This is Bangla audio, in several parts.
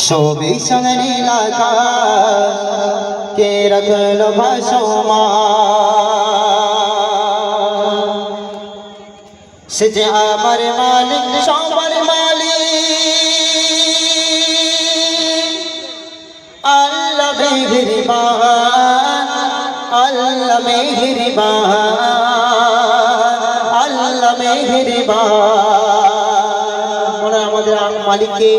শোভিশন নীলাকা কে রাখল ভাসমান, সে যে আমার মালিক সবার মালিক। আল্লাহ মেহেরবান, আল্লাহ মেহেরবান, আল্লাহ মেহেরবান। আমাদের মালিককে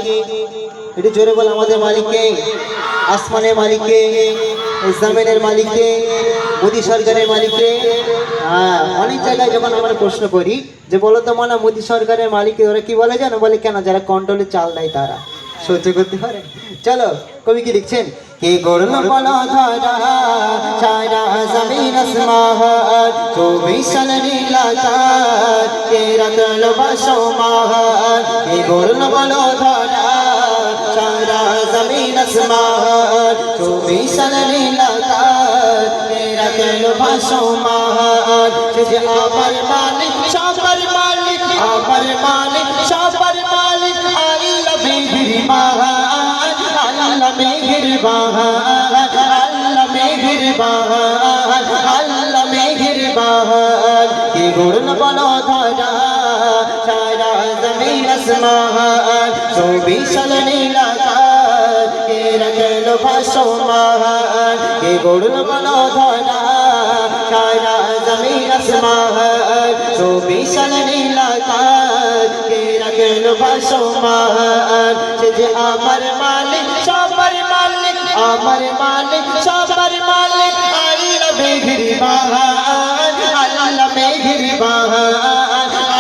একটু জোরে বল, আমাদের মালিককে, আসমানের মালিককে, জমিনের মালিককে, মোদী সরকারের মালিককে। অনেক জায়গায় যখন আমরা প্রশ্ন করি যে বলো তো মনে মোদী সরকারের মালিককে, ওরা কি বলে জানো? বলে কেন, যারা কন্ট্রোলে চাল দেয় তারা সহ্য করতে পারে। চলো কবি কি লিখছেন? কে গড়ল বলো ধরা সারা জমিন আসমান, 24 সাল নীলাকাশ কে রাখল ভাসমান। কে গড়ল বলো ধরা সারা জমিন আসমান, 24 সাল নীলাকাশ কে রাখল ভাসমান। সে যে আমার মালিক সবার মালিক, আমার মালিক সবার মালিক। আল্লাহ মেহেরবান, আল্লাহ মেহেরবান, আল্লাহ মেহেরবান, আল্লাহ মেহেরবান। কে গড়ল বলো ধরা সারা জমিন আসমান, 24 সাল নীলাকাশ কে রাখল ভাসমান। কে গড়ল বলো ধরা সারা জমিন আসমান, 24 সাল নীলাকাশ কে রাখল ভাসমান। সে যে আমার মালিক সবার মালিক, আমার মালিক সবার মালিক। আল্লাহ মেহেরবান, আল্লাহ মেহেরবান,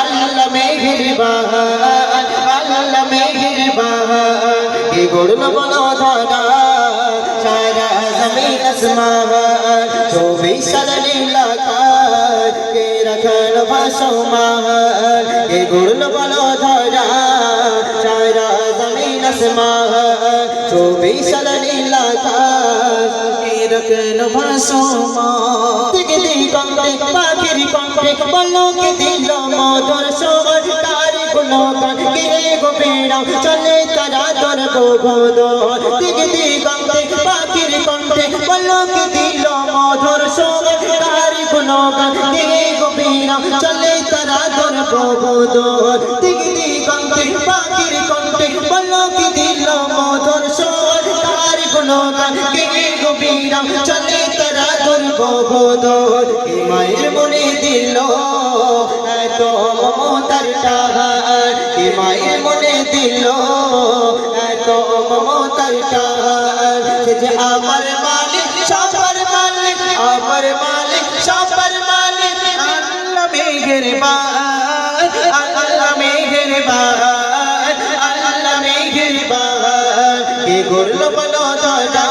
আল্লাহ মেহেরবান, আল্লাহ মেহেরবান। কে গড়ল বলো ধরা সারা জমিন আসমান, 24 সাল নীলাকাশ কে রাখল ভাসমান। কে গড়ল বলো ধরা সারা জমিন আসমান, 24 সাল নীলাকাশ কে রাখল ভাসমান। দিকে দিগন্তে পাখির কণ্ঠে পলকে দিল মধুর সুর, তারি গুণগান গিরে গো বেড়াও চলে তারা তোর গোধর। দিকে দিগন্তে পাখির কণ্ঠে পলকে দিল মধুর সুর, তারি গুণগান গিরে গো বেড়াও চলে তারা তোর গোধর। দিকে দিগন্তে পাখির কণ্ঠে পলকে দিল মধুর সুর, তারি গুণগান গিরে গো বেড়াও চলে তারা তোর গোধর। এ মায়ের মনে দিল এত মমতার টান, এ মায়ের মনে দিল এত মমতার টান। সে যে আমার মালিক সবার মালিক, আমার মালিক সবার মালিক। আল্লাহ মেহেরবান, আল্লাহ মেহেরবান, আল্লাহ মেহেরবান। কে গড়ল বলো ধরা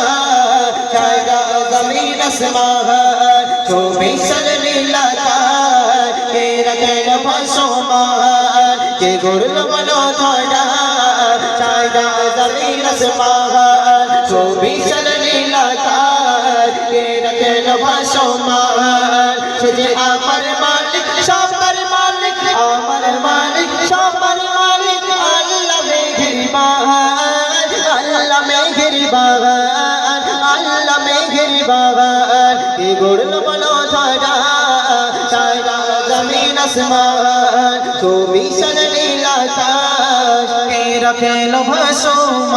সারা জমিন আসমান, 24 সাল নীলাকাশ কে রাখল ভাসমান। কে গড়ল বলো ধরা সারা জমিন আসমান, 24 সাল নীলাকাশ কে রাখল ভাসমান। সে যে আমার মালিক সবার মালিক, আমার মালিক সবার মালিক। আল্লাহ মেহেরবান, আল্লাহ মেহেরবান, আল্লাহ মেহেরবান। কে গড়ল বলো ধরা সারা জমিন আসমান, 24 সাল নীলাকাশ কে রাখল ভাসমান।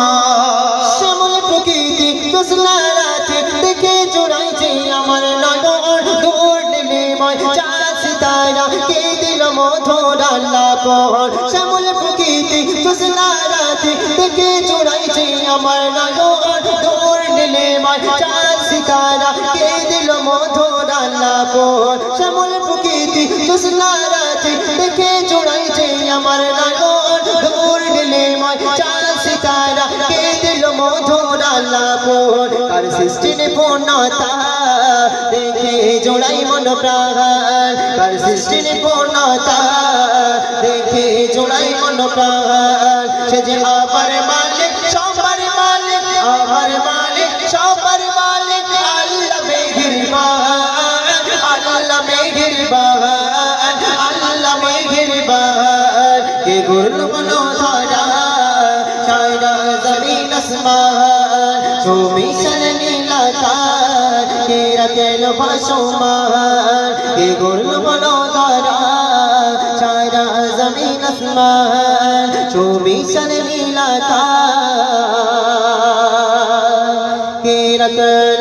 শ্যামল প্রকৃতি দোসলা রাতে দেখে জোড়াইছে আমার নয়ন, দৌড় দিলে ময় চাঁদ সিতারা কে দিল মধুর আলাপন। শ্যামল প্রকৃতি দোসলা রাতে দেখে জোড়াইছে আমার নয়ন, দৌড় দিলে ময় চাঁদ সিতারা কে দিল মধুর আলাপন। শ্যামল প্রকৃতি দোসলা রাতে দেখে জোড়াইছে আমার নয়ন, দৌড় দিলে ময় চাঁদ সিতারা কে দিল মধুর আলাপন। কার সৃষ্টি নিপুণতা দেখে জোড়াই মন প্রাণ, কার সৃষ্টি নিপুণতা দেখে জোড়াই মন প্রাণ। সে যে আমার মালিক সবার মালিক, আমার মালিক সবার মালিক। আল্লাহ মেহেরবান, আল্লাহ মেহেরবান, আল্লাহ মেহেরবান। কে গড়ল বলো ধরা আসমান সুবিশাল নীলাকার কে রাখেন ভাসমান কে গড়ল বলো ধরা সারা জমিন আসমান সুবিশাল নীলাকার কে রাখেন